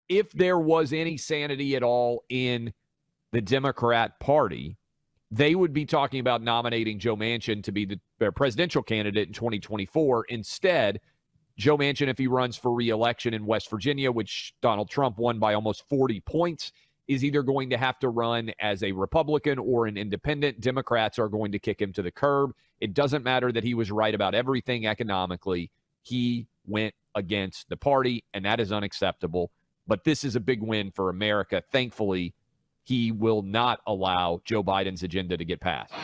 if there was any sanity at all in the Democrat Party, they would be talking about nominating Joe Manchin to be their presidential candidate in 2024. Instead, Joe Manchin, if he runs for re-election in West Virginia, which Donald Trump won by almost 40 points, is either going to have to run as a Republican or an independent. Democrats are going to kick him to the curb. It doesn't matter that he was right about everything economically. He went against the party, and that is unacceptable. But this is a big win for America. Thankfully, he will not allow Joe Biden's agenda to get passed.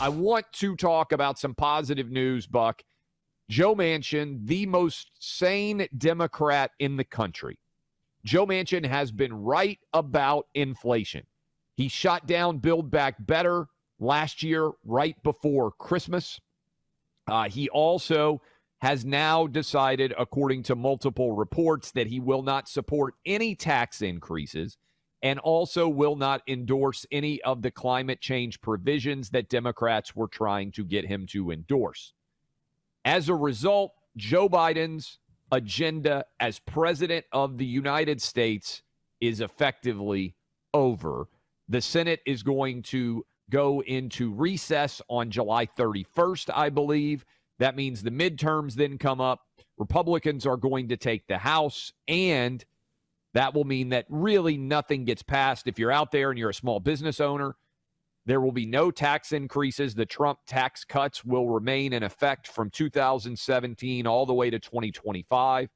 I want to talk about some positive news, Buck. Joe Manchin, the most sane Democrat in the country. Joe Manchin has been right about inflation. He shot down Build Back Better last year, right before Christmas. He also has now decided, according to multiple reports, that he will not support any tax increases and also will not endorse any of the climate change provisions that Democrats were trying to get him to endorse. As a result, Joe Biden's agenda as president of the United States is effectively over. The Senate is going to go into recess on July 31st, I believe. That means the midterms then come up. Republicans are going to take the House, and that will mean that really nothing gets passed. If you're out there and you're a small business owner, there will be no tax increases. The Trump tax cuts will remain in effect from 2017 all the way to 2025.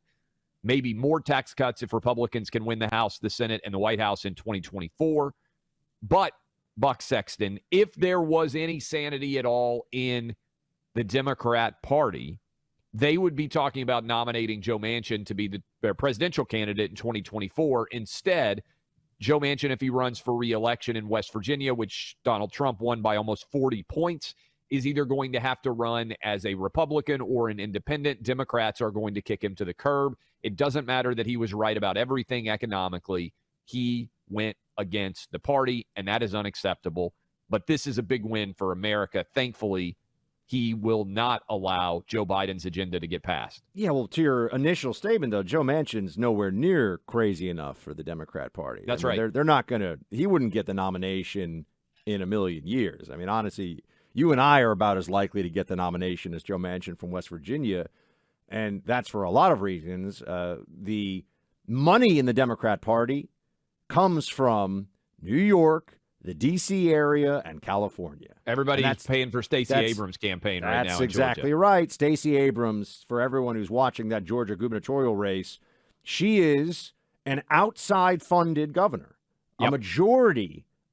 Maybe more tax cuts if Republicans can win the House, the Senate, and the White House in 2024. But, Buck Sexton, if there was any sanity at all in the Democrat Party, they would be talking about nominating Joe Manchin to be their presidential candidate in 2024. Instead, Joe Manchin, if he runs for re-election in West Virginia, which Donald Trump won by almost 40 points, is either going to have to run as a Republican or an independent. Democrats are going to kick him to the curb. It doesn't matter that he was right about everything economically. He went against the party, and that is unacceptable. But this is a big win for America. Thankfully, he will not allow Joe Biden's agenda to get passed. Yeah, well, to your initial statement, though, Joe Manchin's nowhere near crazy enough for the Democrat Party. That's right. They're not going to – he wouldn't get the nomination in a million years. I mean, honestly, you and I are about as likely to get the nomination as Joe Manchin from West Virginia, and that's for a lot of reasons. The money in the Democrat Party comes from New York, the D.C. area, and California. Everybody's paying for Stacey Abrams' campaign right now in Georgia. That's exactly right. Stacey Abrams, for everyone who's watching that Georgia gubernatorial race, she is an outside-funded governor. Yep.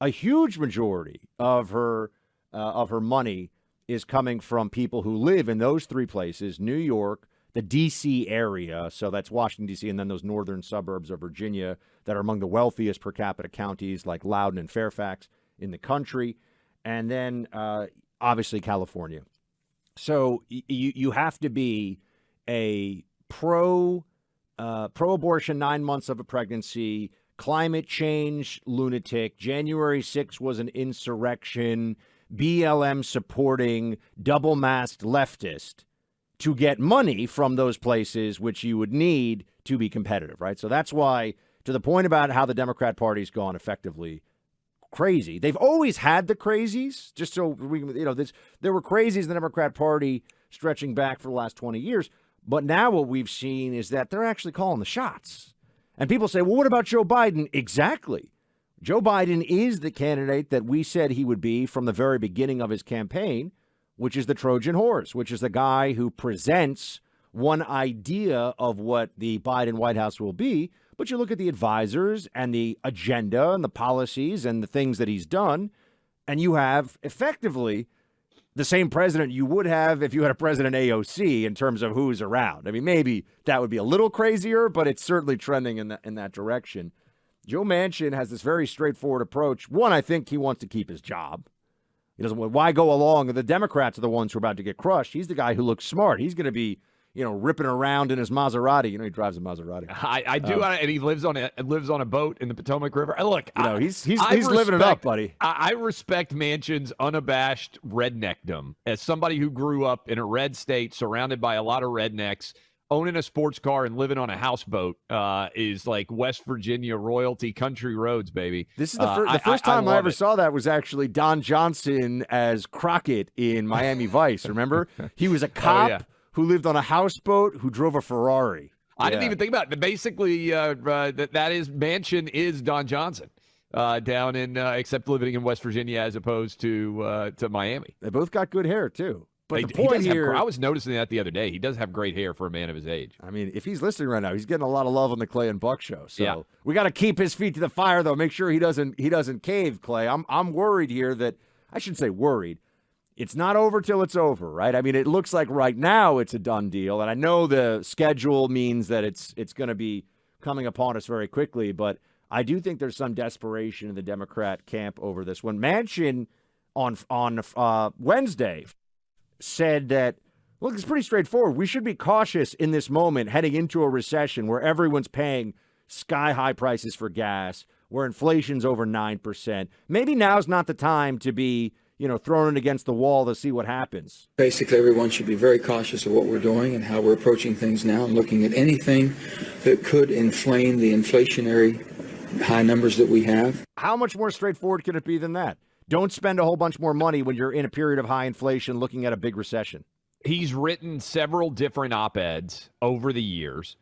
A huge majority of her money is coming from people who live in those three places, New York, the D.C. area, so that's Washington, D.C., and then those northern suburbs of Virginia that are among the wealthiest per capita counties like Loudoun and Fairfax in the country, and then obviously California. So you have to be a pro-abortion 9 months of a pregnancy, climate change lunatic, January 6th was an insurrection, BLM supporting, double-masked leftist, to get money from those places, which you would need to be competitive, right? So that's why, to the point about how the Democrat Party's gone effectively crazy. They've always had the crazies, just so we, there were crazies in the Democrat Party stretching back for the last 20 years. But now what we've seen is that they're actually calling the shots. And people say, well, what about Joe Biden? Exactly. Joe Biden is the candidate that we said he would be from the very beginning of his campaign, which is the Trojan horse, which is the guy who presents one idea of what the Biden White House will be. But you look at the advisors and the agenda and the policies and the things that he's done, and you have effectively the same president you would have if you had a president AOC in terms of who's around. I mean, maybe that would be a little crazier, but it's certainly trending in that direction. Joe Manchin has this very straightforward approach. One, I think he wants to keep his job. He doesn't want, why go along? The Democrats are the ones who are about to get crushed. He's the guy who looks smart. He's going to be ripping around in his Maserati. He drives a Maserati. I do, and he lives on a boat in the Potomac River. Look, he's living it up, buddy. I respect Manchin's unabashed redneckdom as somebody who grew up in a red state, surrounded by a lot of rednecks. Owning a sports car and living on a houseboat is like West Virginia royalty, country roads, baby. This is the first time I ever saw that was actually Don Johnson as Crockett in Miami Vice. Remember, he was a cop who lived on a houseboat who drove a Ferrari. I didn't even think about it. Basically, that is Manchin is Don Johnson down in except living in West Virginia as opposed to Miami. They both got good hair too. But the point here, I was noticing that the other day. He does have great hair for a man of his age. I mean, if he's listening right now, he's getting a lot of love on the Clay and Buck show. So we got to keep his feet to the fire, though. Make sure he doesn't cave, Clay. I'm worried here that I shouldn't say worried. It's not over till it's over, right? I mean, it looks like right now it's a done deal, and I know the schedule means that it's going to be coming upon us very quickly. But I do think there's some desperation in the Democrat camp over this. When Manchin on Wednesday said that, look, it's pretty straightforward. We should be cautious in this moment heading into a recession where everyone's paying sky-high prices for gas, where inflation's over 9%. Maybe now's not the time to be, throwing it against the wall to see what happens. Basically, everyone should be very cautious of what we're doing and how we're approaching things now and looking at anything that could inflame the inflationary high numbers that we have. How much more straightforward could it be than that? Don't spend a whole bunch more money when you're in a period of high inflation looking at a big recession. He's written several different op-eds over the years,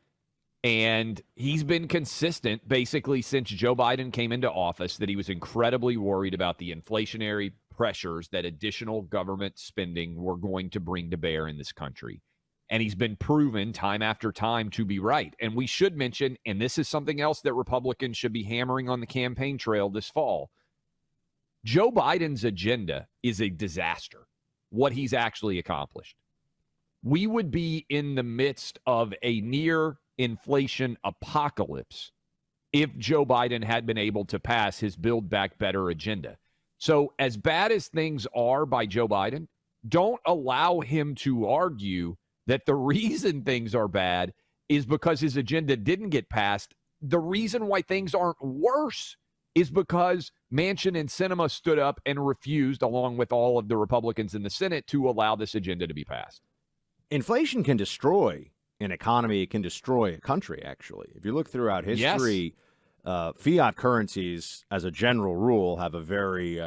and he's been consistent basically since Joe Biden came into office that he was incredibly worried about the inflationary pressures that additional government spending were going to bring to bear in this country. And he's been proven time after time to be right. And we should mention, and this is something else that Republicans should be hammering on the campaign trail this fall, Joe Biden's agenda is a disaster, what he's actually accomplished. We would be in the midst of a near inflation apocalypse if Joe Biden had been able to pass his Build Back Better agenda. So as bad as things are by Joe Biden, don't allow him to argue that the reason things are bad is because his agenda didn't get passed. The reason why things aren't worse is because Manchin and Sinema stood up and refused, along with all of the Republicans in the Senate, to allow this agenda to be passed. Inflation can destroy an economy. It can destroy a country, actually. If you look throughout history, fiat currencies, as a general rule, have a very,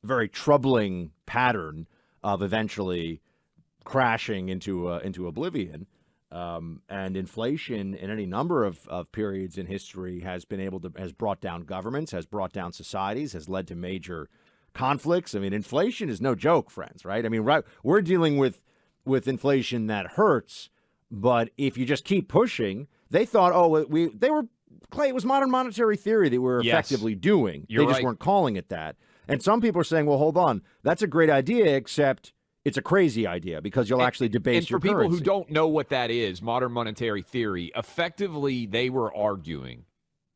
very troubling pattern of eventually crashing into oblivion. And inflation in any number of periods in history has brought down governments, has brought down societies, has led to major conflicts. I mean, inflation is no joke, friends, right? I mean, we're dealing with inflation that hurts, but if you just keep pushing, they thought, Clay, it was modern monetary theory that we're effectively doing. They just weren't calling it that. And some people are saying, well, hold on, that's a great idea, except it's a crazy idea because you'll actually debase your currency. And for people who don't know what that is, modern monetary theory, effectively they were arguing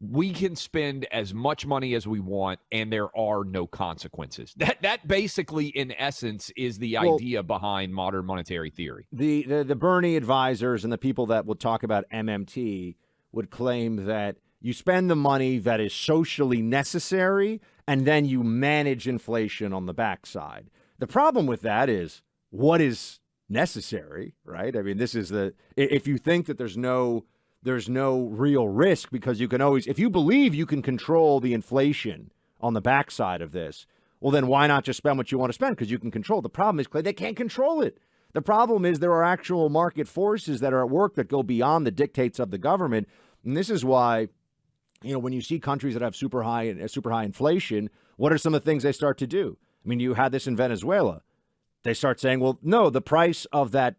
we can spend as much money as we want and there are no consequences. That basically, in essence, is the idea behind modern monetary theory. The Bernie advisors and the people that will talk about MMT would claim that you spend the money that is socially necessary and then you manage inflation on the backside. The problem with that is what is necessary, right? I mean, this is if you think that there's no real risk because you can always, if you believe you can control the inflation on the backside of this, well, then why not just spend what you want to spend? Because you can control. The problem is, Clay, they can't control it. The problem is there are actual market forces that are at work that go beyond the dictates of the government. And this is why, when you see countries that have super high inflation, what are some of the things they start to do? I mean, you had this in Venezuela. They start saying, well, no, the price of that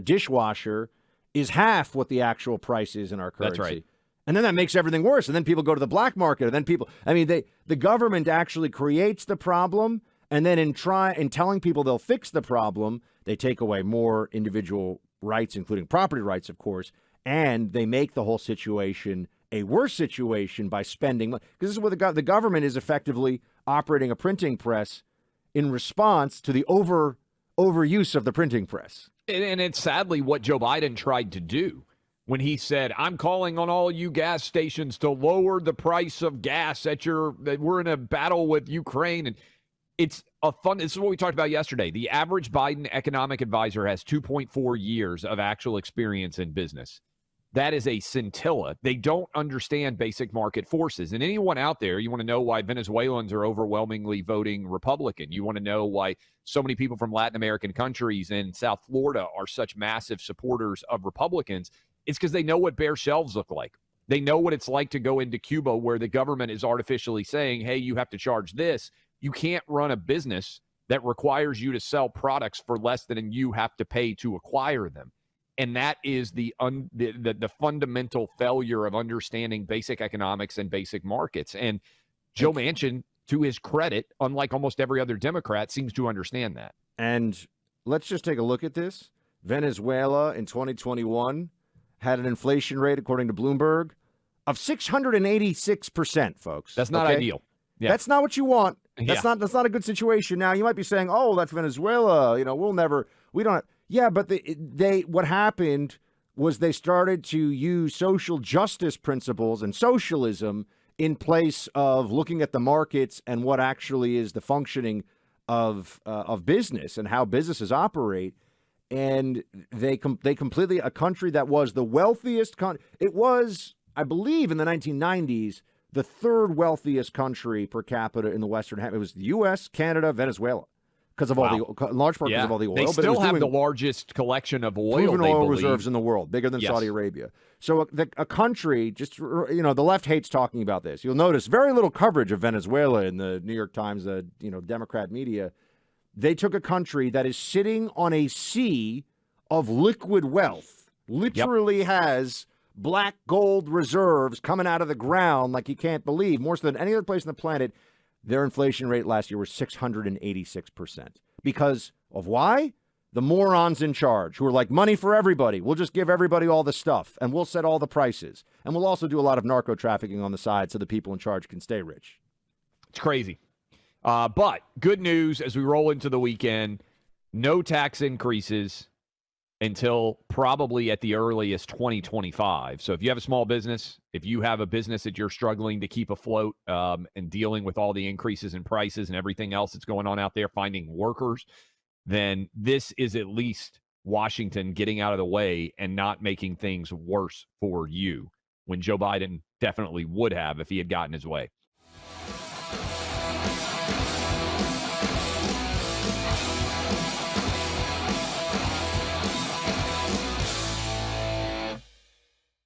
dishwasher is half what the actual price is in our currency. That's right. And then that makes everything worse. And then people go to the black market. And then the government actually creates the problem. And then in telling people they'll fix the problem, they take away more individual rights, including property rights, of course. And they make the whole situation a worse situation by spending money. Because this is where the government is effectively operating a printing press in response to the overuse of the printing press. And it's sadly what Joe Biden tried to do when he said, I'm calling on all you gas stations to lower the price of gas we're in a battle with Ukraine. And this is what we talked about yesterday. The average Biden economic advisor has 2.4 years of actual experience in business. That is a scintilla. They don't understand basic market forces. And anyone out there, you want to know why Venezuelans are overwhelmingly voting Republican. You want to know why so many people from Latin American countries and South Florida are such massive supporters of Republicans. It's because they know what bare shelves look like. They know what it's like to go into Cuba where the government is artificially saying, hey, you have to charge this. You can't run a business that requires you to sell products for less than you have to pay to acquire them. And that is the fundamental failure of understanding basic economics and basic markets. And Joe Manchin, to his credit, unlike almost every other Democrat, seems to understand that. And let's just take a look at this. Venezuela in 2021 had an inflation rate, according to Bloomberg, of 686%, folks. That's not ideal. Yeah. That's not what you want. That's not a good situation. Now, you might be saying, oh, that's Venezuela. But what happened was they started to use social justice principles and socialism in place of looking at the markets and what actually is the functioning of business and how businesses operate. And they completely, a country that was the wealthiest it was, I believe, in the 1990s, the third wealthiest country per capita in the Western Hemisphere. It was the U.S., Canada, Venezuela. Because of in large part because of all the oil. They still have the largest collection of oil, reserves in the world, bigger than Saudi Arabia. So a country, the left hates talking about this. You'll notice very little coverage of Venezuela in the New York Times, Democrat media. They took a country that is sitting on a sea of liquid wealth, literally has black gold reserves coming out of the ground like you can't believe, more so than any other place on the planet. Their inflation rate last year was 686%. Because of why? The morons in charge who are like, money for everybody. We'll just give everybody all the stuff, and we'll set all the prices. And we'll also do a lot of narco trafficking on the side so the people in charge can stay rich. It's crazy. But good news as we roll into the weekend, no tax increases until probably at the earliest 2025. So if you have a small business, if you have a business that you're struggling to keep afloat and dealing with all the increases in prices and everything else that's going on out there, finding workers, then this is at least Washington getting out of the way and not making things worse for you when Joe Biden definitely would have if he had gotten his way.